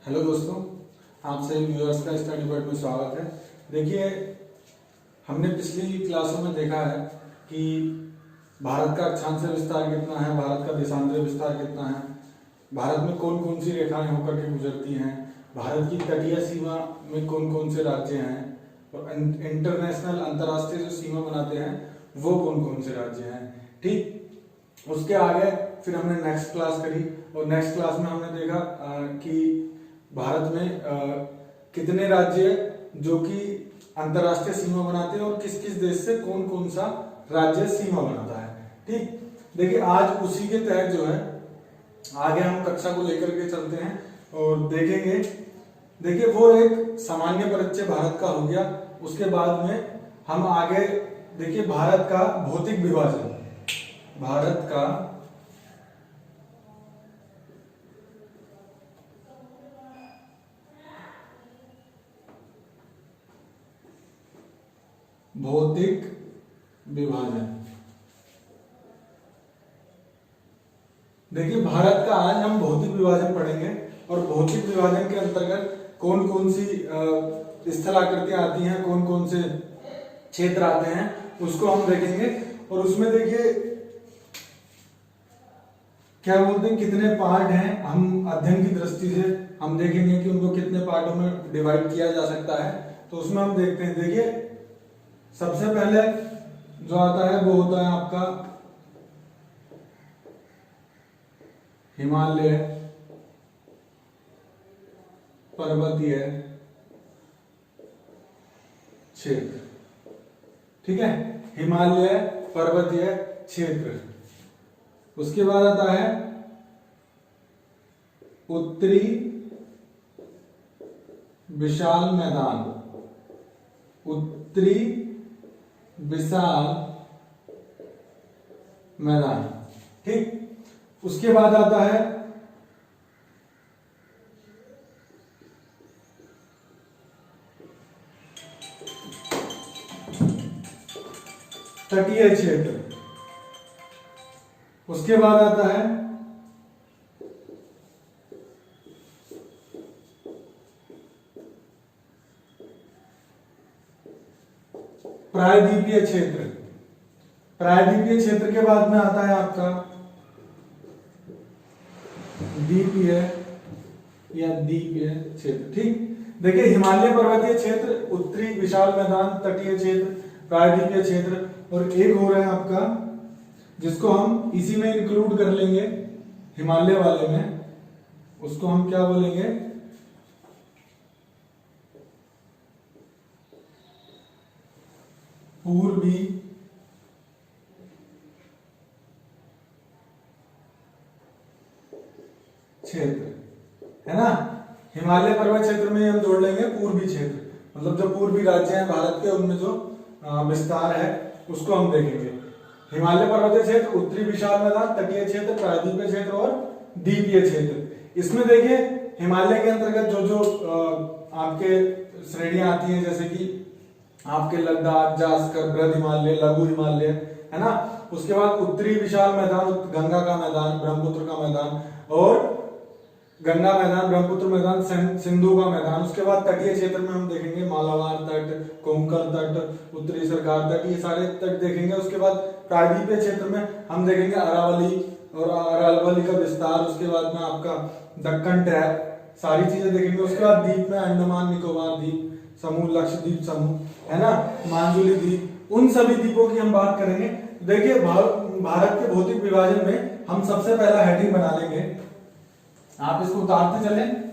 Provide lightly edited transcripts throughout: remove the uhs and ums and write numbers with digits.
Hello दोस्तों, आप सभी व्यूअर्स का स्टडी पॉइंट में स्वागत है। देखिए, हमने पिछली क्लासों में देखा है कि भारत का अक्षांश विस्तार कितना है, भारत का देशांतर विस्तार कितना है, भारत में कौन कौन सी रेखाएं होकर के गुजरती हैं, भारत की तटीय सीमा में कौन कौन से राज्य हैं और इंटरनेशनल अंतर्राष्ट्रीय जो सीमा बनाते हैं वो कौन कौन से राज्य हैं। ठीक, उसके आगे फिर हमने नेक्स्ट क्लास करी और नेक्स्ट क्लास में हमने देखा कि भारत में कितने राज्य जो कि अंतरराष्ट्रीय सीमा बनाते हैं और किस किस देश से कौन कौन सा राज्य सीमा बनाता है। ठीक, देखिए आज उसी के तहत जो है आगे हम कक्षा को लेकर के चलते हैं और देखेंगे। देखिए, वो एक सामान्य परिचय भारत का हो गया। उसके बाद में हम आगे देखिए भारत का भौतिक विभाजन, भारत का भौतिक विभाजन। देखिए, भारत का आज हम भौतिक विभाजन पढ़ेंगे और भौतिक विभाजन के अंतर्गत कौन कौन सी स्थल आकृतियां आती हैं, कौन कौन से क्षेत्र आते हैं, उसको हम देखेंगे। और उसमें देखिए क्या बोलते हैं, कितने पार्ट हैं, हम अध्ययन की दृष्टि से हम देखेंगे कि उनको कितने पार्टों में डिवाइड किया जा सकता है। तो उसमें हम देखते हैं। देखिए, सबसे पहले जो आता है वो होता है आपका हिमालय पर्वतीय क्षेत्र। ठीक है, हिमालय पर्वतीय क्षेत्र। उसके बाद आता है उत्तरी विशाल मैदान, उत्तरी विशाल मैदान। ठीक, उसके बाद आता है तटीय क्षेत्र। उसके बाद आता है प्रायद्वीपीय क्षेत्र। प्रायद्वीपीय क्षेत्र के बाद में आता है आपका द्वीपीय या द्वीपीय क्षेत्र। ठीक, देखिए हिमालय पर्वतीय क्षेत्र, उत्तरी विशाल मैदान, तटीय क्षेत्र, प्रायद्वीपीय क्षेत्र और एक हो रहा है आपका जिसको हम इसी में इंक्लूड कर लेंगे, हिमालय वाले में, उसको हम क्या बोलेंगे, पूर्वी क्षेत्र, है ना। हिमालय पर्वत क्षेत्र में हम जोड़ लेंगे पूर्वी क्षेत्र, मतलब जो पूर्वी राज्य हैं भारत के उनमें जो विस्तार है उसको हम देखेंगे। हिमालय पर्वतीय क्षेत्र, उत्तरी विशाल मैदान, तटीय क्षेत्र, प्रायद्वीपीय क्षेत्र और द्वीपीय क्षेत्र। इसमें देखिए हिमालय के अंतर्गत जो जो आपके श्रेणियां आती हैं, जैसे कि आपके लद्दाख, जास्कर, बृहद हिमालय, लघु हिमालय, है ना। उसके बाद उत्तरी विशाल मैदान, गंगा का मैदान, ब्रह्मपुत्र का मैदान और गंगा मैदान, ब्रह्मपुत्र मैदान, सिंधु का मैदान। उसके बाद तटीय क्षेत्र में हम देखेंगे मालाबार तट, कोंकण तट, उत्तरी सरकार तट, ये सारे तट देखेंगे। उसके बाद प्रायद्वीपीय क्षेत्र में हम देखेंगे अरावली और अरावली का विस्तार। उसके बाद में आपका दक्कन ट्रैप, सारी चीजें देखेंगे। उसके बाद द्वीप में अंडमान निकोबार द्वीप समूह, लक्षद्वीप समूह, है ना, मांजुली द्वीप, उन सभी द्वीपों की हम बात करेंगे। देखिए भारत के भौतिक विभाजन में हम सबसे पहला हेडिंग बना लेंगे, आप इसको उतारते चलें।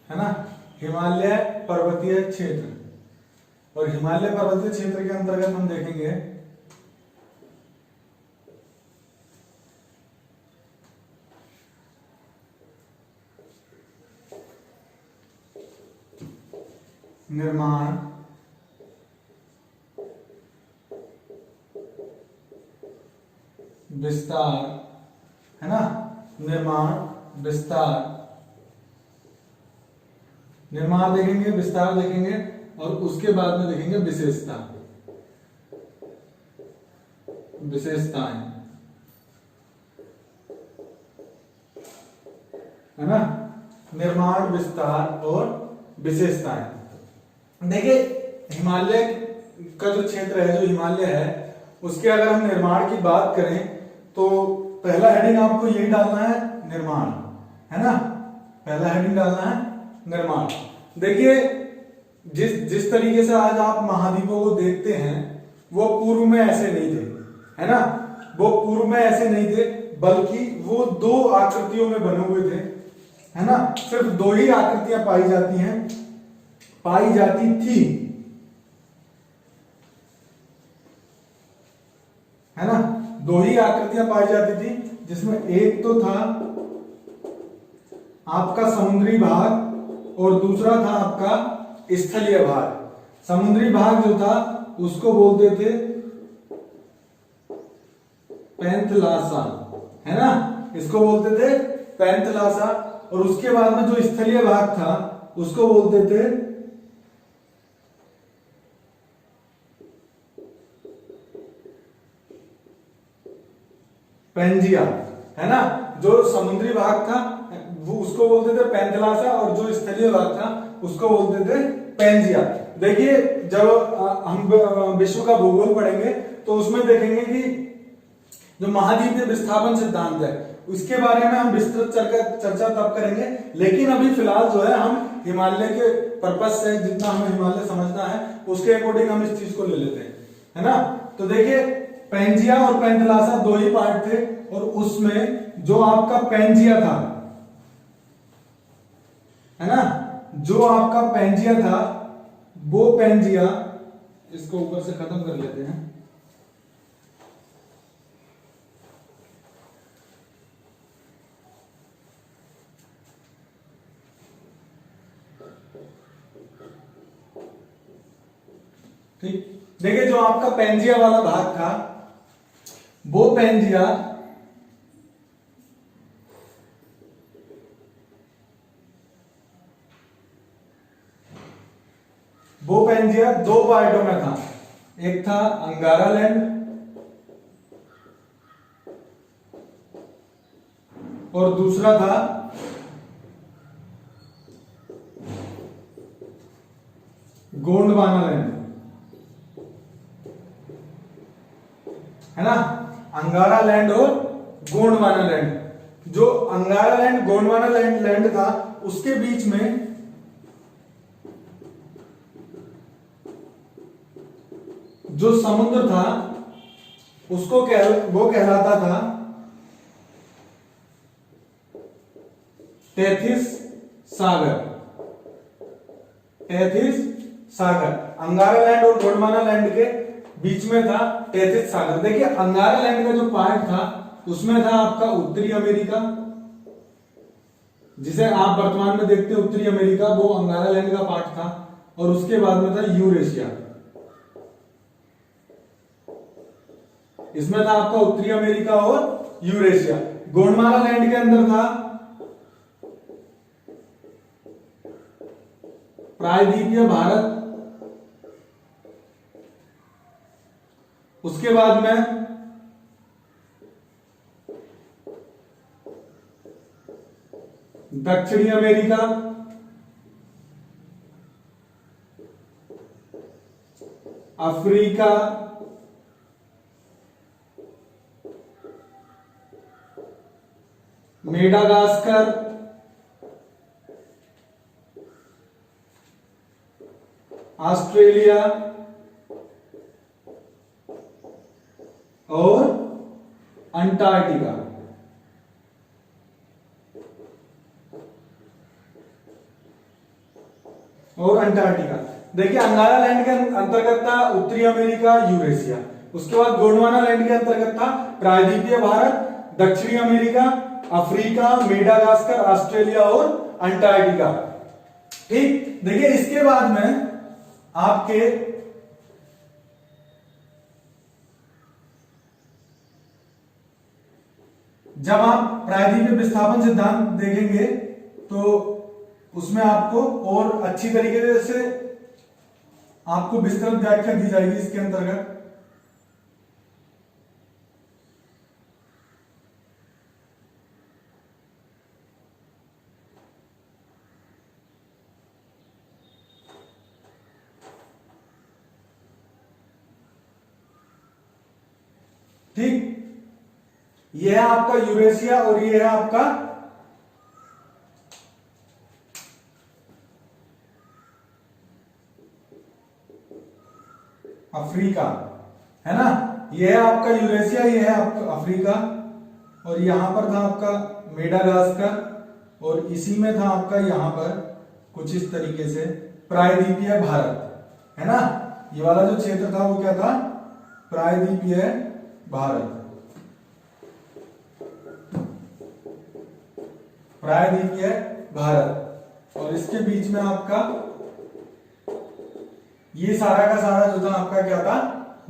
है ना, हिमालय पर्वतीय क्षेत्र। और हिमालय पर्वतीय क्षेत्र के अंतर्गत हम देखेंगे निर्माण विस्तार, है ना, निर्माण, विस्तार, निर्माण देखेंगे, विस्तार देखेंगे और उसके बाद में देखेंगे विशेषता, विशेषताएं, है ना, निर्माण, विस्तार और विशेषताएं। देखिए हिमालय का जो क्षेत्र है, जो हिमालय है, उसके अगर हम निर्माण की बात करें तो पहला हेडिंग आपको यही डालना है, निर्माण, है ना, पहला हेडिंग डालना है निर्माण। देखिए जिस जिस तरीके से आज आप महाद्वीपों को देखते हैं वो पूर्व में ऐसे नहीं थे, है ना, वो पूर्व में ऐसे नहीं थे, बल्कि वो दो आकृतियों में बने हुए थे, है ना, सिर्फ दो ही आकृतियां पाई जाती थी, है ना, दो ही आकृतियां पाई जाती थी, जिसमें एक तो था आपका समुद्री भाग और दूसरा था आपका स्थलीय भाग। समुद्री भाग जो था उसको बोलते थे पैंथलासा, है ना, इसको बोलते थे पैंथलासा, और उसके बाद में जो स्थलीय भाग था उसको बोलते थे पेंजिया, है ना, जो समुद्री भाग था वो उसको बोलते थे पैंथलासा और जो स्थलीय भाग था उसको बोलते थे पेंजिया। देखिए जब हम विश्व का भूगोल पढ़ेंगे तो उसमें देखेंगे कि जो महाद्वीपीय विस्थापन सिद्धांत है उसके बारे में हम विस्तृत चर्चा तब करेंगे, लेकिन अभी फिलहाल जो है हम हिमालय के पर्पस से जितना हमें हिमालय समझना है उसके अकॉर्डिंग हम इस चीज को ले लेते हैं, है ना। तो देखिए पेंजिया और पैंथलासा दो ही पार्ट थे, और उसमें जो आपका पेंजिया था, है ना, जो आपका पेंजिया था वो पेंजिया, इसको ऊपर से खत्म कर लेते हैं, ठीक। देखिए जो आपका पेंजिया वाला भाग था वो पेंजिया दो पार्टों में था, एक था अंगारा लैंड और दूसरा था गोंडवाना लैंड, है ना, अंगारा लैंड और गोंडवाना लैंड। जो अंगारा लैंड गोंडवाना लैंड था उसके बीच में जो समुद्र था उसको वो कहलाता था तैथिस सागर, तैथिस सागर। अंगारा लैंड और गोंडवाना लैंड के बीच में था तैथिस सागर। देखिए अंगारा लैंड का जो पार्ट था उसमें था आपका उत्तरी अमेरिका, जिसे आप वर्तमान में देखते हैं उत्तरी अमेरिका, वो अंगारा लैंड का पार्ट था, और उसके बाद में था यूरेशिया, इसमें था आपका उत्तरी अमेरिका और यूरेशिया। गोंडवाना लैंड के अंदर था प्रायद्वीपीय भारत, उसके बाद में दक्षिणी अमेरिका, अफ्रीका, मेडागास्कर, ऑस्ट्रेलिया और अंटार्कटिका। देखिए अंगारा लैंड के अंतर्गत था उत्तरी अमेरिका, यूरेशिया। उसके बाद गोंडवाना लैंड के अंतर्गत था प्रायद्वीपीय भारत, दक्षिणी अमेरिका, अफ्रीका, मेडागास्कर, ऑस्ट्रेलिया और अंटार्कटिका। ठीक, देखिए इसके बाद में आपके जब आप प्रायद्वीपीय विस्थापन सिद्धांत देखेंगे तो उसमें आपको और अच्छी तरीके से आपको विस्तृत व्याख्या दी जाएगी इसके अंतर्गत। ठीक, यह है आपका यूरेशिया और यह है आपका अफ्रीका, है ना। यह है आपका यूरेशिया, यह है आपका अफ्रीका, और यहां पर था आपका मेडागास्कर, और इसी में था आपका यहां पर कुछ इस तरीके से प्रायद्वीपीय भारत, है ना। ये वाला जो क्षेत्र था वो क्या था, प्रायद्वीपीय भारत, प्रायद्वीपीय भारत। और इसके बीच में आपका ये सारा का सारा जो था आपका क्या था,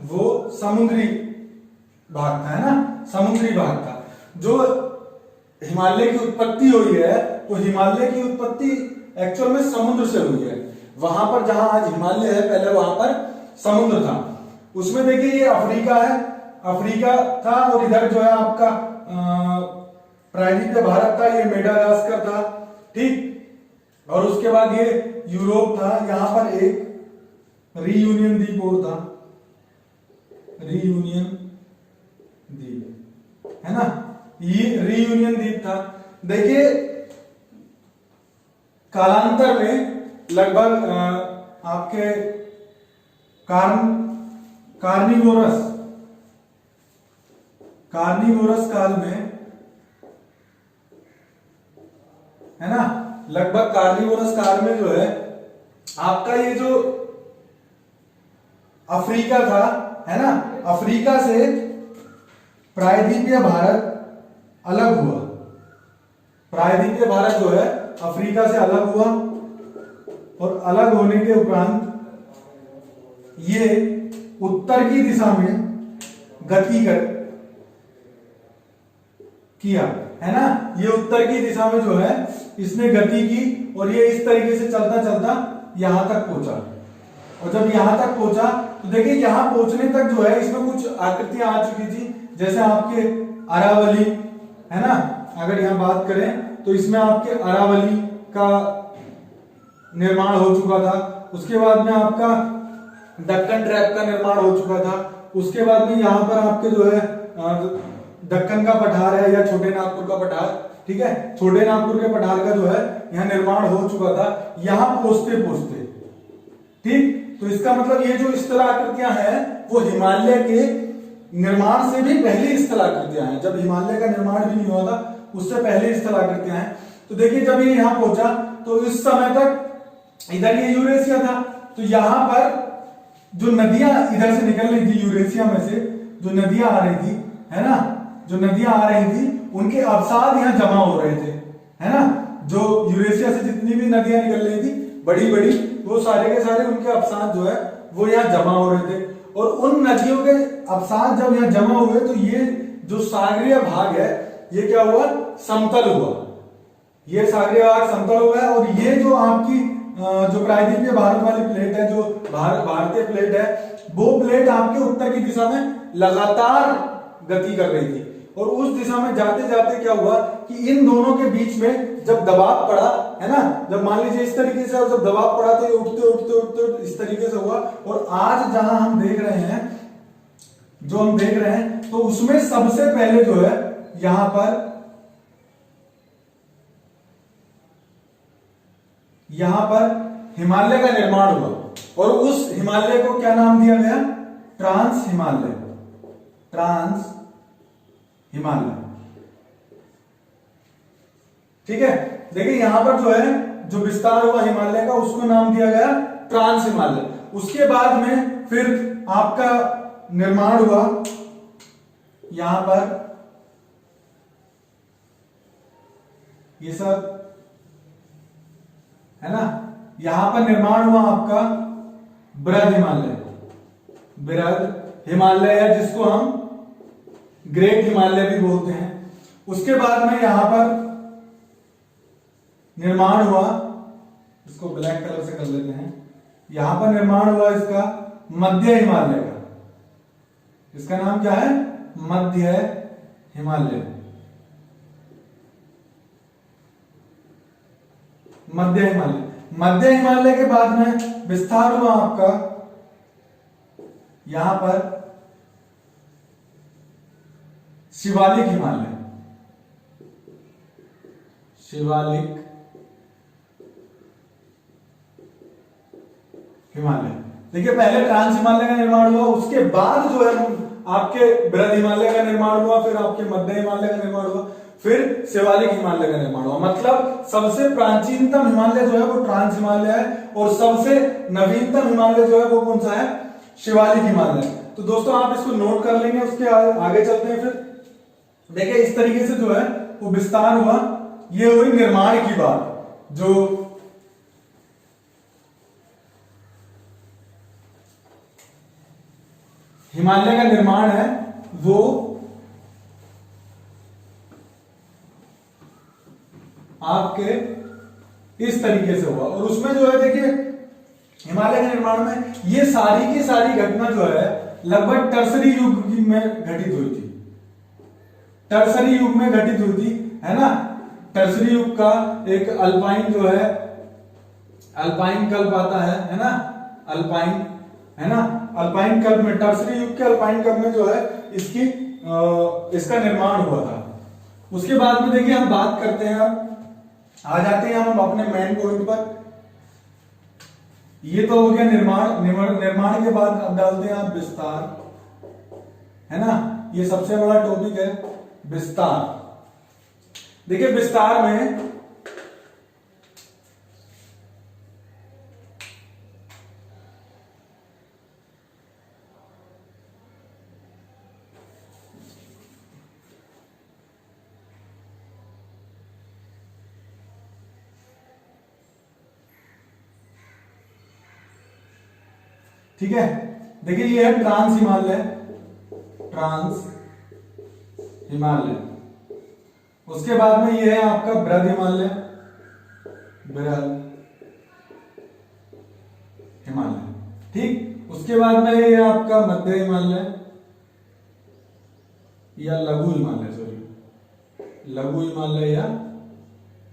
वो समुद्री भाग था, है ना, समुद्री भाग था। जो हिमालय की उत्पत्ति हुई है, तो हिमालय की उत्पत्ति एक्चुअल में समुद्र से हुई है। वहां पर जहां आज हिमालय है, पहले वहां पर समुद्र था। उसमें देखिए ये अफ्रीका है, अफ्रीका था, और इधर जो है आपका प्रायद्वीपीय भारत था, ये मेडागास्कर था, ठीक। और उसके बाद ये यूरोप था, यहां पर एक रीयूनियन द्वीप और था, रीयूनियन द्वीप, है ना, ये रीयूनियन द्वीप था। देखिए कालांतर में लगभग आपके कार्निवोरस काल में, है ना, लगभग कार्निवोरस काल में जो है आपका ये जो अफ्रीका था, है ना, अफ्रीका से प्रायद्वीपीय भारत अलग हुआ। प्रायद्वीपीय भारत जो है अफ्रीका से अलग हुआ, और अलग होने के उपरांत ये उत्तर की दिशा में गति किया, है ना। ये उत्तर की दिशा में जो है इसने गति की, और ये इस तरीके से चलता चलता यहां तक पहुंचा। और जब यहां तक पहुंचा तो देखिए यहां पहुंचने तक जो है इसमें कुछ आकृतियां आ चुकी थी, जैसे आपके अरावली, है ना। अगर यहां बात करें तो इसमें आपके अरावली का निर्माण हो चुका था। उसके बाद में आपका दक्कन ट्रैप का निर्माण हो चुका था। उसके बाद में यहां पर आपके जो है दक्कन का पठार है, या छोटे नागपुर का पठार, ठीक है, छोटे नागपुर के पठार का जो है यहां निर्माण हो चुका था, यहां पहुंचते पहुंचते, ठीक। तो इसका मतलब ये जो स्थल आकृतियां हैं वो हिमालय के निर्माण से भी पहले स्थल आकृतियां हैं। जब हिमालय का निर्माण भी नहीं हुआ था उससे पहले स्थल आकृतियां हैं। तो देखिए जब ये यहां पहुंचा तो इस समय तक इधर ये यूरेशिया था, तो यहां पर जो नदियां इधर से निकल रही थी यूरेशिया में से, जो नदियां आ रही थी, है ना, जो नदियां आ रही थी उनके अवसाद यहाँ जमा हो रहे थे, है ना। जो यूरेशिया से जितनी भी नदियां निकल रही थी बड़ी बड़ी, वो सारे के सारे उनके अवसाद जो है वो यहाँ जमा हो रहे थे। और उन नदियों के अवसाद जब यहाँ जमा हुए तो ये जो सागरीय भाग है ये क्या हुआ, समतल हुआ। ये सागरीय भाग समतल हुआ है, और ये जो आपकी जो प्रायद्वीपीय भारत वाली प्लेट है, जो भारतीय प्लेट है, वो प्लेट आपके उत्तर की दिशा में लगातार गति कर रही थी। और उस दिशा में जाते जाते क्या हुआ कि इन दोनों के बीच में जब दबाव पड़ा, है ना, जब मान लीजिए इस तरीके से, और जब दबाव पड़ा तो ये उठते उठते उठते इस तरीके से हुआ। और आज जहां हम देख रहे हैं, जो हम देख रहे हैं, तो उसमें सबसे पहले जो है यहां पर हिमालय का निर्माण हुआ, और उस हिमालय को क्या नाम दिया गया, ट्रांस हिमालय, ट्रांस हिमालय, ठीक है। देखिए यहां पर जो है जो विस्तार हुआ हिमालय का उसको नाम दिया गया ट्रांस हिमालय। उसके बाद में फिर आपका निर्माण हुआ यहां पर, ये सब है ना, यहां पर निर्माण हुआ आपका बृहद हिमालय, बृहद हिमालय है, जिसको हम ग्रेट हिमालय भी बोलते हैं। उसके बाद में यहां पर निर्माण हुआ, इसको ब्लैक कलर से कर लेते हैं, यहां पर निर्माण हुआ इसका मध्य हिमालय का। इसका नाम क्या है? मध्य हिमालय। मध्य हिमालय। मध्य हिमालय के बाद में विस्तार हुआ आपका यहां पर शिवालिक हिमालय। शिवालिक हिमालय। देखिए पहले ट्रांस हिमालय का निर्माण हुआ, उसके बाद जो है आपके बृहद हिमालय का निर्माण हुआ, फिर आपके मध्य हिमालय का निर्माण हुआ, फिर शिवालिक हिमालय का निर्माण हुआ। मतलब सबसे प्राचीनतम हिमालय जो है वो ट्रांस हिमालय है और सबसे नवीनतम हिमालय जो है वो कौन सा है? शिवालिक हिमालय। तो दोस्तों आप इसको नोट कर लेंगे, उसके आगे चलते हैं। फिर देखिए इस तरीके से जो है वो विस्तार हुआ। ये हुई निर्माण की बात। जो हिमालय का निर्माण है वो आपके इस तरीके से हुआ। और उसमें जो है देखिए हिमालय के निर्माण में ये सारी की सारी घटना जो है लगभग टर्सरी युग में घटित हुई थी। टर्सरी युग में घटित हुई थी, है ना। टर्सरी युग का एक अल्पाइन जो है, अल्पाइन कल्प आता है ना, अल्पाइन, है ना। अल्पाइन कल्प में, टर्सरी युग के अल्पाइन कल्प में जो है इसका निर्माण हुआ था। उसके बाद में देखिए हम बात करते हैं, आ जाते हैं हम अपने मेन पॉइंट पर। ये तो हो गया निर्माण। निर्माण के बाद अब डालते हैं आप विस्तार, है ना। ये सबसे बड़ा टॉपिक है विस्तार। देखिए विस्तार में ठीक है। देखिए ये है ट्रांस हिमालय, ट्रांस हिमालय। उसके बाद में ये है आपका बृहद हिमालय, बृहद हिमालय। ठीक। उसके बाद में ये है आपका मध्य हिमालय या लघु हिमालय, सॉरी लघु हिमालय या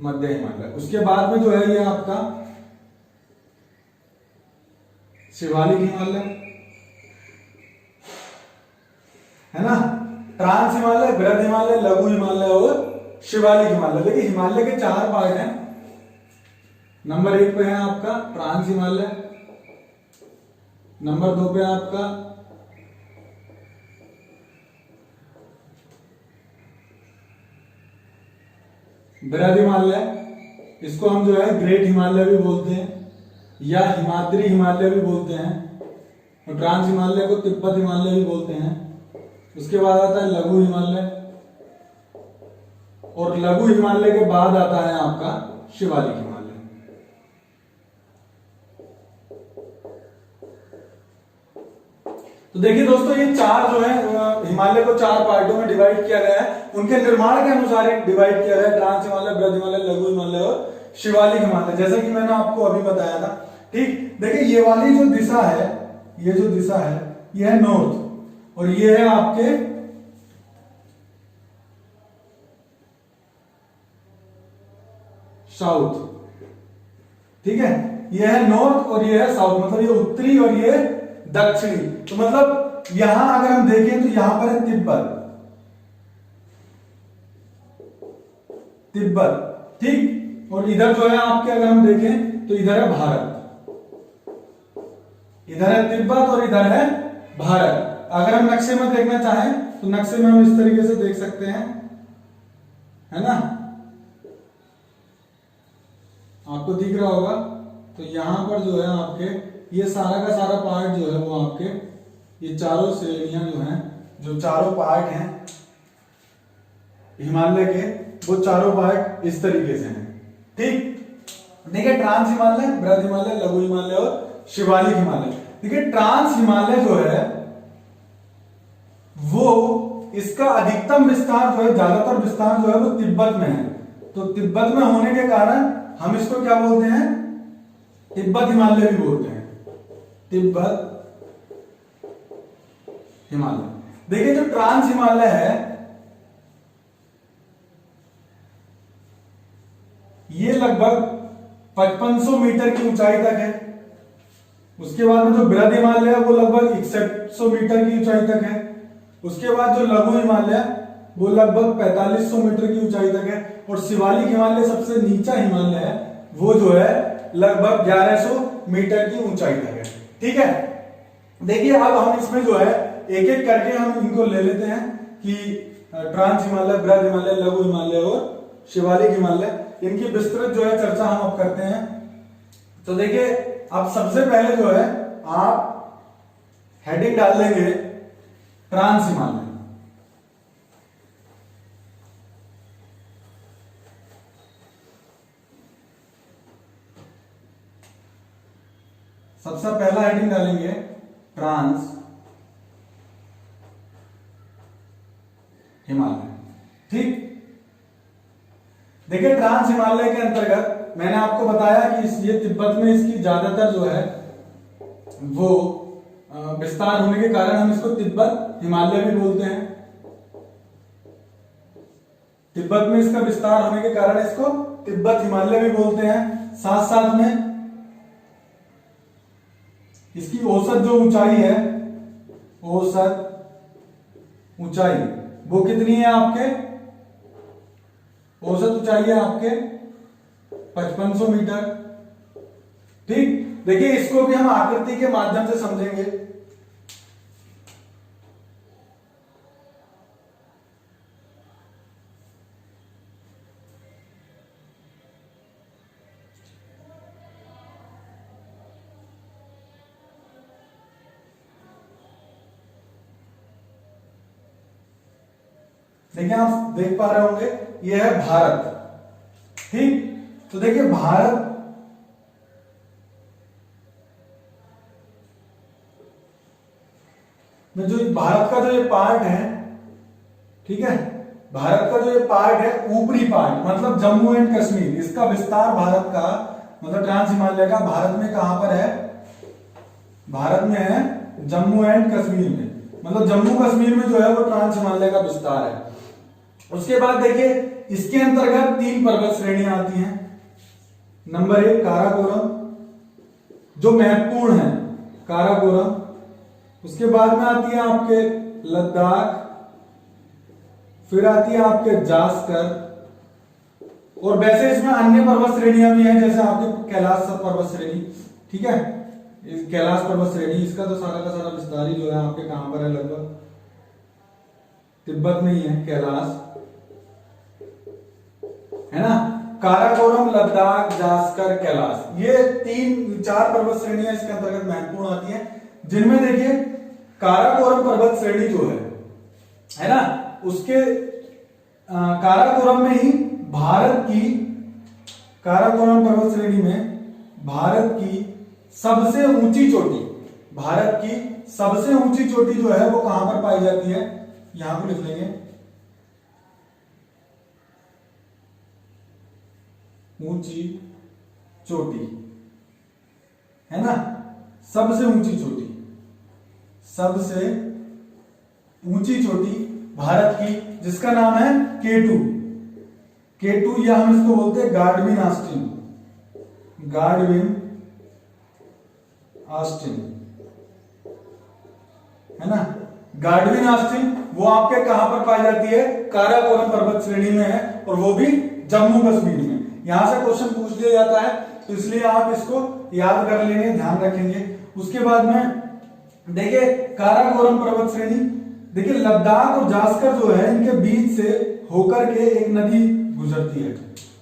मध्य हिमालय। उसके बाद में जो है ये आपका शिवालिक हिमालय, है ना। ट्रांस हिमालय, बृहद हिमालय, लघु हिमालय और शिवालिक हिमालय। देखिए हिमालय के 4 पार्ट हैं। नंबर 1 पे है आपका ट्रांस हिमालय, नंबर 2 पे आपका बृहद हिमालय, इसको हम जो है ग्रेट हिमालय भी बोलते हैं या हिमाद्री हिमालय भी बोलते हैं। और ट्रांस हिमालय को तिब्बत हिमालय भी बोलते हैं। उसके बाद आता है लघु हिमालय, और लघु हिमालय के बाद आता है आपका शिवालिक हिमालय। तो देखिए दोस्तों ये 4 जो है हिमालय को 4 पार्टों में डिवाइड किया गया है, उनके निर्माण के अनुसार डिवाइड किया गया है। ट्रांस हिमालय, बृहद हिमालय, लघु हिमालय और शिवालिक हिमालय, जैसा कि मैंने आपको अभी बताया था। ठीक। देखिए ये वाली जो दिशा है, ये जो दिशा है ये है नॉर्थ, और ये है आपके साउथ। ठीक है। ये है नॉर्थ और ये है साउथ, मतलब ये उत्तरी और ये दक्षिणी। तो मतलब यहां अगर हम देखें तो यहां पर है तिब्बत, तिब्बत। ठीक। और इधर जो है आपके अगर हम देखें तो इधर है भारत, इधर है तिब्बत और इधर है भारत। अगर हम नक्शे में देखना चाहें तो नक्शे में हम इस तरीके से देख सकते हैं, है ना। आपको दिख रहा होगा। तो यहां पर जो है आपके ये सारा का सारा पार्ट जो है वो आपके ये चारों श्रेणियां जो हैं, जो चारों पार्ट हैं हिमालय के, वो चारों पार्ट इस तरीके से हैं। ठीक। देखिए ट्रांस हिमालय, बृहद हिमालय, लघु हिमालय और शिवालिक हिमालय। देखिए ट्रांस हिमालय जो है वो इसका अधिकतम विस्तार जो है, ज्यादातर विस्तार जो है वो तिब्बत में है। तो तिब्बत में होने के कारण हम इसको क्या बोलते हैं, तिब्बत हिमालय भी बोलते हैं, तिब्बत हिमालय। देखिए जो ट्रांस हिमालय है ये लगभग 5500 मीटर की ऊंचाई तक है। उसके बाद में जो बृहद हिमालय है वो लगभग 6100 मीटर की ऊंचाई तक है। उसके बाद जो लघु हिमालय वो लगभग 4500 मीटर की ऊंचाई तक है। और शिवालिक हिमालय सबसे नीचा हिमालय है, वो जो है लगभग 1100 मीटर की ऊंचाई तक है। ठीक है, देखिए अब हम इसमें जो है एक एक करके हम इनको ले लेते हैं कि ट्रांस हिमालय, बृहद हिमालय, लघु हिमालय और शिवालिक हिमालय, इनकी विस्तृत जो है चर्चा हम अब करते हैं। तो देखिए अब सबसे पहले जो है आप हेडिंग डाल देंगे ट्रांस हिमालय। सबसे पहला हेडिंग डालेंगे ट्रांस हिमालय। ठीक, देखिए ट्रांस हिमालय के अंतर्गत मैंने आपको बताया कि ये तिब्बत में इसकी ज्यादातर जो है वो विस्तार होने के कारण हम इसको तिब्बत हिमालय भी बोलते हैं। तिब्बत में इसका विस्तार होने के कारण इसको तिब्बत हिमालय भी बोलते हैं। साथ साथ में इसकी औसत जो ऊंचाई है, औसत ऊंचाई वो कितनी है आपके, औसत ऊंचाई है आपके 5500 मीटर। ठीक, देखिए इसको भी हम आकृति के माध्यम से समझेंगे। देखिए आप देख पा रहे होंगे यह है भारत। ठीक, तो देखिए भारत में जो भारत का जो ये पार्ट है, ठीक है, भारत का जो ये पार्ट है, ऊपरी पार्ट मतलब जम्मू एंड कश्मीर, इसका विस्तार भारत का मतलब ट्रांस हिमालय का भारत में कहां पर है, भारत में है जम्मू एंड कश्मीर में, मतलब जम्मू कश्मीर में जो है वो ट्रांस हिमालय का विस्तार है। उसके बाद देखिए इसके अंतर्गत 3 पर्वत श्रेणियां आती हैं। नंबर 1 काराकोरम, जो महत्वपूर्ण है, काराकोरम। उसके बाद में आती है आपके लद्दाख, फिर आती है आपके जास्कर, और वैसे इसमें अन्य पर्वत श्रेणियां भी हैं जैसे आपके कैलाश पर्वत श्रेणी। ठीक है, इस कैलाश पर्वत श्रेणी, इसका तो सारा का सारा विस्तार ही जो है आपके कहां पर है, लगभग तिब्बत में ही है कैलाश, है ना। काराकोरम, लद्दाख, जास्कर, कैलाश, ये 3-4 पर्वत श्रेणियां इसके अंतर्गत महत्वपूर्ण आती हैं, जिनमें देखिए काराकोरम पर्वत श्रेणी जो है ना, उसके काराकोरम में ही भारत की, काराकोरम पर्वत श्रेणी में भारत की सबसे ऊंची चोटी, भारत की सबसे ऊंची चोटी जो है वो कहां पर पाई जाती है, यहां पर लिख लेंगे ऊंची चोटी, है ना, सबसे ऊंची चोटी, सबसे ऊंची चोटी भारत की, जिसका नाम है K2, K2 या हम इसको बोलते हैं गार्डविन ऑस्टिन, गार्डविन ऑस्टिन, है ना। गार्डविन ऑस्टिन वो आपके कहां पर पाई जाती है, काराकोरम पर्वत श्रेणी में है, और वो भी जम्मू कश्मीर में। यहां से क्वेश्चन पूछ लिया जाता है, तो इसलिए आप इसको याद कर लेंगे, ध्यान रखेंगे। उसके बाद में देखिए काराकोरम पर्वत श्रेणी, देखिए लद्दाख और जास्कर जो है इनके बीच से होकर के एक नदी गुजरती है।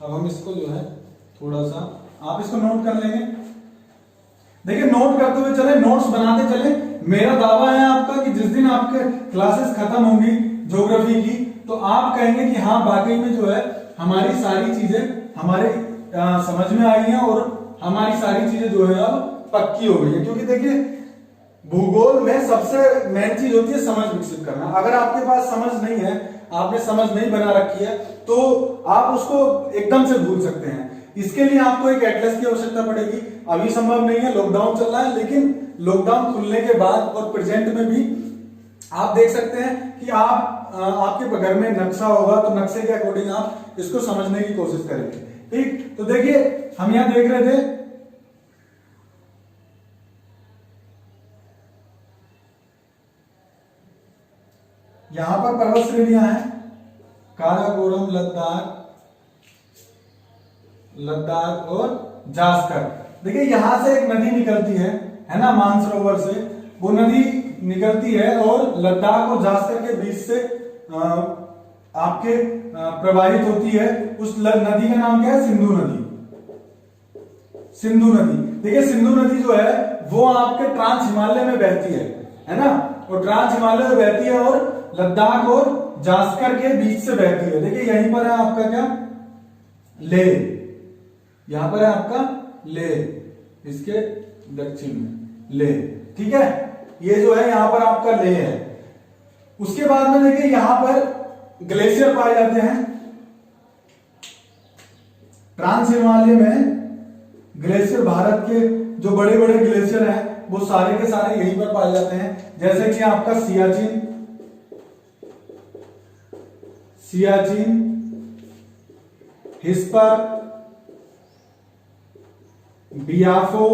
अब हम इसको जो है थोड़ा सा आप इसको नोट कर लेंगे। देखिए नोट करते हुए चले, नोट्स बनाते चले। मेरा दावा है आपका कि जिस दिन आपके क्लासेस खत्म होंगी ज्योग्राफी की, तो आप कहेंगे कि हाँ वाकई में जो है हमारी सारी चीजें हमारे समझ में आई हैं और हमारी सारी चीजें जो है अब पक्की हो गई है। क्योंकि देखिए भूगोल में सबसे मेन चीज होती है समझ विकसित करना। अगर आपके पास समझ नहीं है, आपने समझ नहीं बना रखी है, तो आप उसको एकदम से भूल सकते हैं। इसके लिए आपको एक एटलस की आवश्यकता पड़ेगी। अभी संभव नहीं है, लॉकडाउन चल रहा है, लेकिन लॉकडाउन खुलने के बाद और प्रेजेंट में भी आप देख सकते हैं कि आपके घर में नक्शा होगा, तो नक्शे के अकॉर्डिंग आप इसको समझने की कोशिश करेंगे। ठीक, तो देखिए हम यहां देख रहे थे यहां पर पर्वत श्रेणियां हैं, काराकोरम, लद्दाख और जास्कर। देखिए यहां से एक नदी निकलती है ना, मानसरोवर से वो नदी निकलती है और लद्दाख और जास्कर के बीच से आपके प्रवाहित होती है। उस नदी का नाम क्या है? सिंधु नदी। सिंधु नदी, देखिए सिंधु नदी जो है वो आपके ट्रांस हिमालय में बहती है ना, और ट्रांस हिमालय में बहती है और लद्दाख और जास्कर के बीच से बहती है। देखिए यहीं पर है आपका क्या? लेह। यहां पर है आपका लेह, इसके दक्षिण में लेह। ठीक है, ये जो है यहां पर आपका लेह है। उसके बाद में देखिए यहां पर ग्लेशियर पाए जाते हैं। ट्रांस हिमालय में ग्लेशियर, भारत के जो बड़े बड़े ग्लेशियर हैं वो सारे के सारे यहीं पर पाए जाते हैं। जैसे कि आपका सियाचिन, हिस्पर, बियाफो,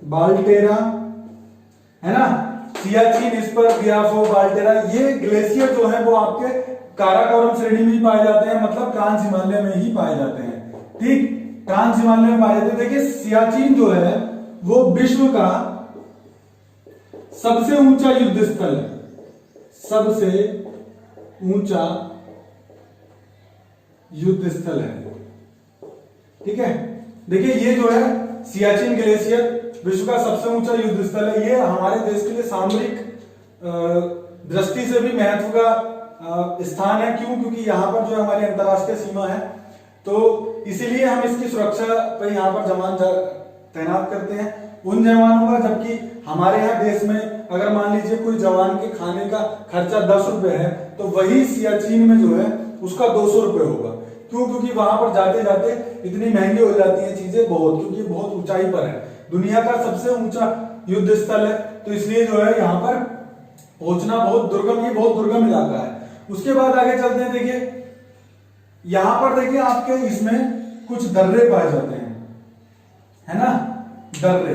बाल्टेरा, है ना। सियाचिन, हिस्पर, बियाफो, बाल्टेरा, ये ग्लेशियर जो है वो आपके काराकोरम श्रेणी में पाए जाते हैं, मतलब ट्रांस हिमालय में ही पाए जाते हैं। ठीक, ट्रांस हिमालय में पाए जाते हैं। देखिए सियाचिन जो है वो विश्व का सबसे ऊंचा युद्ध स्थल है, सबसे ऊंचा युद्ध स्थल है। ठीक है, देखिए ये जो है सियाचिन ग्लेशियर विश्व का सबसे ऊंचा युद्ध स्थल है। ये हमारे देश के लिए सामरिक दृष्टि से भी महत्व का स्थान है। क्यों? क्योंकि यहाँ पर जो हमारी अंतरराष्ट्रीय सीमा है, तो इसीलिए हम इसकी सुरक्षा पे यहाँ पर जवान तैनात करते हैं, उन जवानों का। जबकि हमारे यहाँ देश में अगर मान लीजिए कोई जवान के खाने का खर्चा 10 रुपए है, तो वही सियाचिन में जो है उसका 200 रुपए होगा। क्यों? क्योंकि वहां पर जाते जाते इतनी महंगी हो जाती हैं चीजें बहुत, क्योंकि बहुत ऊंचाई पर है, दुनिया का सबसे ऊंचा युद्ध स्थल है, तो इसलिए जो है यहाँ पर पहुंचना बहुत दुर्गम, ये बहुत दुर्गम इलाका है। उसके बाद आगे चलते हैं। देखिए यहां पर देखिए आपके इसमें कुछ दर्रे पाए जाते हैं, है ना, दर्रे।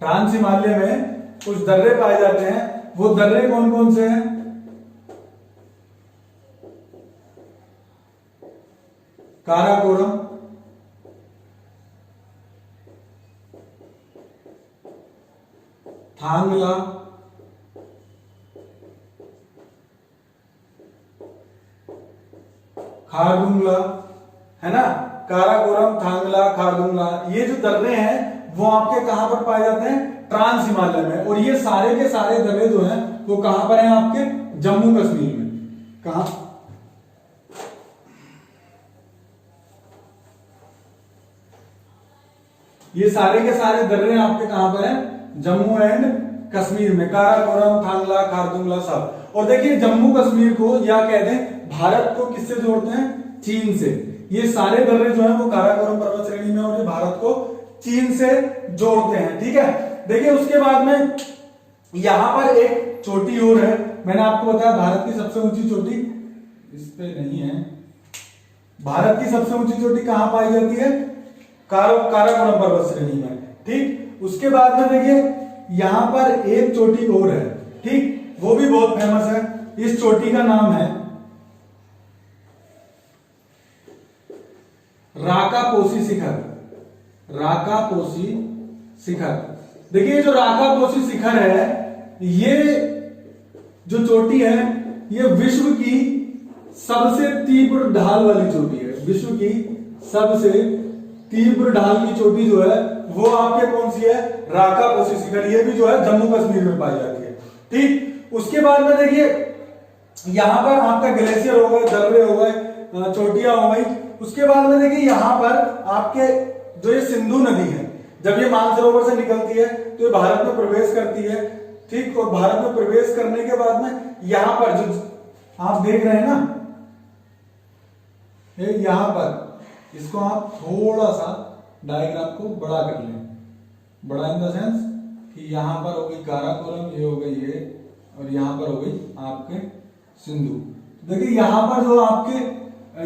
ट्रांस हिमालय में कुछ दर्रे पाए जाते हैं। वो दर्रे कौन कौन से हैं? काराकोरम, थांगला, खारदुंगला, है ना। काराकोरम, थांगला, खारदुंगला, ये जो दर्रे हैं वो आपके कहां पर पाए जाते हैं? ट्रांस हिमालय में। और ये सारे के सारे दर्रे जो हैं वो कहां पर हैं? आपके जम्मू कश्मीर में। कहां? ये सारे के सारे दर्रे आपके कहां पर हैं? जम्मू एंड कश्मीर में। काराकोरम, थांगला, खारदुंगला सब। और देखिए जम्मू कश्मीर को या कहते हैं भारत को किससे जोड़ते हैं? चीन से। ये सारे दर्रे जो हैं वो काराकोरम पर्वत श्रेणी में, और ये भारत को चीन से जोड़ते हैं। ठीक है, देखिए उसके बाद में यहां पर एक चोटी और है। मैंने आपको बताया भारत की सबसे ऊंची चोटी इस पे नहीं है। भारत की सबसे ऊंची चोटी कहां पाई जाती है? काराकोरम पर्वत श्रेणी में। ठीक, उसके बाद में देखिए यहां पर एक चोटी और है। ठीक, वो भी बहुत फेमस है। इस चोटी का नाम है राकापोसी शिखर। राकापोसी शिखर। देखिए जो राकापोसी शिखर है, ये जो चोटी है ये विश्व की सबसे तीव्र ढाल वाली चोटी है। विश्व की सबसे तीव्र ढाल की चोटी जो है वो आपके कौन सी है? राकापोसी शिखर। ये भी जो है जम्मू कश्मीर में पाई जाती है। ठीक, उसके बाद में देखिए यहां पर आपका ग्लेशियर हो गए, दर्रे हो गए, चोटियां हो गई। उसके बाद में देखिए यहाँ पर आपके जो ये सिंधु नदी है, जब ये मानसरोवर से निकलती है तो ये भारत में प्रवेश करती है, ठीक। और भारत में प्रवेश करने के बाद में यहाँ पर जो आप देख रहे हैं ना, यहां पर इसको आप थोड़ा सा डायग्राम को बड़ा कर लें, बड़ा इन द सेंस कि यहां पर हो गई काराकोरम, ये हो गई ये, और यहां पर हो गई आपके सिंधु। देखिए यहां पर जो आपके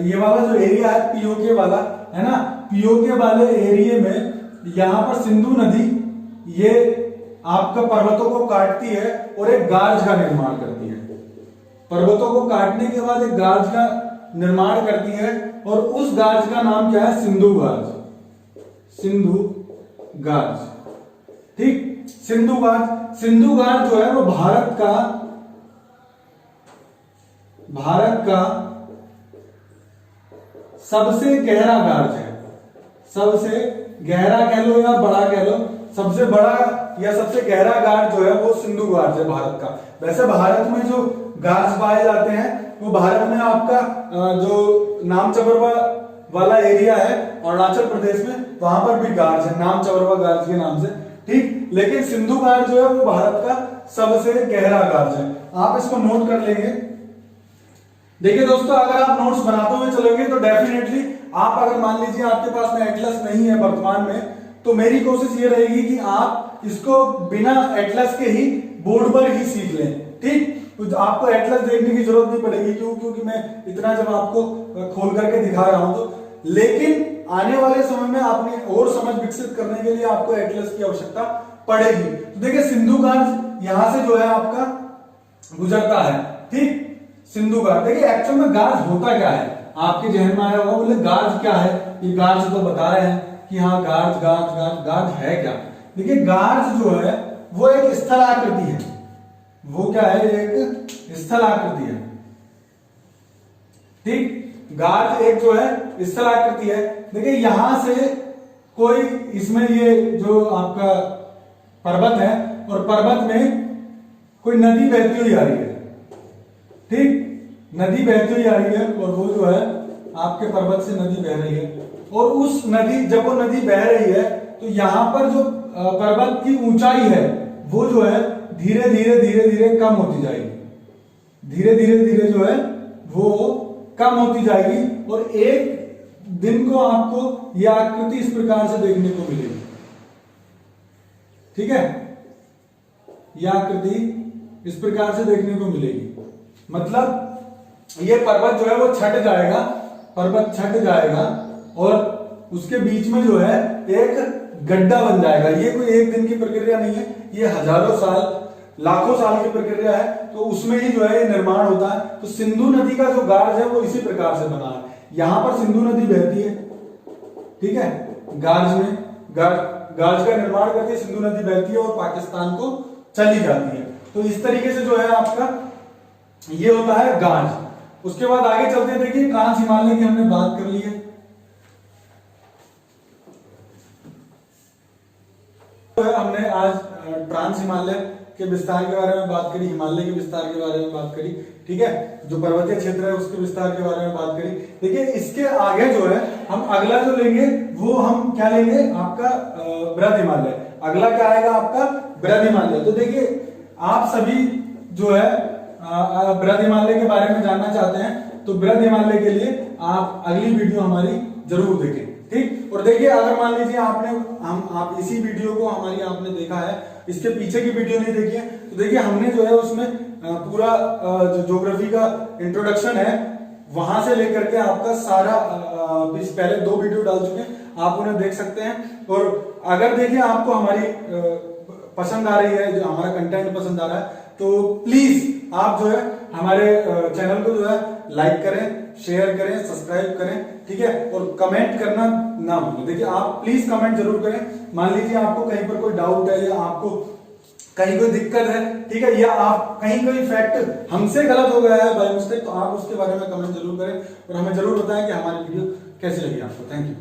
ये वाला जो एरिया है पीओके वाला है ना, पीओके वाले एरिया में यहां पर सिंधु नदी ये आपका पर्वतों को काटती है और एक गार्ज का निर्माण करती है। पर्वतों को काटने के बाद एक गार्ज का निर्माण करती है और उस गार्ज का नाम क्या है? सिंधु गार्ज, सिंधु गार्ज, ठीक। सिंधु गार्ज, सिंधु गार्ज जो है वो भारत का सबसे गहरा गार्ज है। सबसे गहरा कह लो या बड़ा कह लो, सबसे बड़ा या सबसे गहरा गार्ज जो है वो सिंधु गार्ज है भारत का। वैसे भारत में जो गार्ज पाए जाते हैं वो भारत में आपका जो नामचबरवा वाला एरिया है अरुणाचल प्रदेश में, वहां पर भी गार्ज है नामचबरवा गार्ज के नाम से, ठीक। लेकिन सिंधु गार्ज जो है वो भारत का सबसे गहरा गार्ज है। आप इसको नोट कर लेंगे। देखिए दोस्तों, अगर आप नोट्स बनाते हुए चलोगे तो डेफिनेटली आप, अगर मान लीजिए आपके पास में एटलस नहीं है वर्तमान में, तो मेरी कोशिश ये रहेगी कि आप इसको बिना एटलस के ही बोर्ड पर ही सीख लें, ठीक। तो आपको एटलस देखने की जरूरत नहीं पड़ेगी, क्योंकि मैं इतना जब आपको खोल करके दिखा रहा हूं तो। लेकिन आने वाले समय में आपने और समझ विकसित करने के लिए आपको एटलस की आवश्यकता पड़ेगी। तो देखिए सिंधु गार्ज यहां से जो है आपका गुजरता है, ठीक। सिंधु गार्ज, देखिए एक्चुअल में गार्ज होता क्या है, आपके जहन में आया होगा, बोले गार्ज क्या है? ये गार्ज तो बता रहे हैं कि हाँ गार्ज गार्ज गार्ज गार्ज है क्या? देखिए गार्ज जो है वो एक स्थलाकृति है। वो क्या है? एक स्थलाकृति है, ठीक। गार्ज एक जो है स्थलाकृति है। देखिए यहां से कोई, इसमें ये जो आपका पर्वत है और पर्वत में कोई नदी बहती हुई आ रही है, ठीक। नदी बहती हुई आ रही है और वो जो है आपके पर्वत से नदी बह रही है, और उस नदी, जब वो नदी बह रही है तो यहां पर जो पर्वत की ऊंचाई है वो जो है धीरे धीरे धीरे धीरे कम होती जाएगी। धीरे धीरे धीरे जो है वो कम होती जाएगी और एक दिन को आपको यह आकृति इस प्रकार से देखने को मिलेगी, ठीक है। यह आकृति इस प्रकार से देखने को मिलेगी, मतलब ये पर्वत जो है वो छट जाएगा, पर्वत छट जाएगा और उसके बीच में जो है एक गड्ढा बन जाएगा। ये कोई एक दिन की प्रक्रिया नहीं है, ये हजारों साल, लाखों साल की प्रक्रिया है। तो उसमें ही जो है निर्माण होता है। तो सिंधु नदी का जो गार्ज है वो इसी प्रकार से बना है। यहां पर सिंधु नदी बहती है, ठीक है, गार्ज में गार्ज का निर्माण करके सिंधु नदी बहती है और पाकिस्तान को चली जाती है। तो इस तरीके से जो है आपका ये होता है गार्ज। उसके बाद आगे चलते हैं। देखिए ट्रांस हिमालय की हमने बात कर ली है। तो हमने आज ट्रांस हिमालय के विस्तार के बारे में बात करी, हिमालय के विस्तार के बारे में बात करी, ठीक है, जो पर्वतीय क्षेत्र है उसके विस्तार के बारे में बात करी। देखिए इसके आगे जो है हम अगला जो लेंगे वो हम क्या लेंगे, आपका बृहद हिमालय। अगला क्या आएगा आपका बृहद हिमालय। तो देखिए आप सभी जो है बृहद हिमालय के बारे में जानना चाहते हैं तो बृहद हिमालय के लिए आप अगली वीडियो हमारी जरूर देखें, ठीक। और देखिए अगर मान लीजिए आप इसी वीडियो को हमारी आपने देखा है, इसके पीछे की वीडियो नहीं देखी है, तो देखिए हमने जो है उसमें पूरा जो ज्योग्राफी का इंट्रोडक्शन है वहां से लेकर के आपका सारा पहले 2 वीडियो डाल चुके हैं, आप उन्हें देख सकते हैं। और अगर देखिए आपको हमारी पसंद आ रही है, जो हमारा कंटेंट पसंद आ रहा है, तो प्लीज आप जो है हमारे चैनल को जो है लाइक करें, शेयर करें, सब्सक्राइब करें, ठीक है। और कमेंट करना ना भूलें। देखिए आप प्लीज कमेंट जरूर करें। मान लीजिए आपको कहीं पर कोई डाउट है या आपको कहीं कोई दिक्कत है, ठीक है, या आप कहीं कोई फैक्ट हमसे गलत हो गया है बाय मिस्टेक, तो आप उसके बारे में कमेंट जरूर करें और हमें जरूर बताएं कि हमारी वीडियो कैसी लगी आपको। Thank you.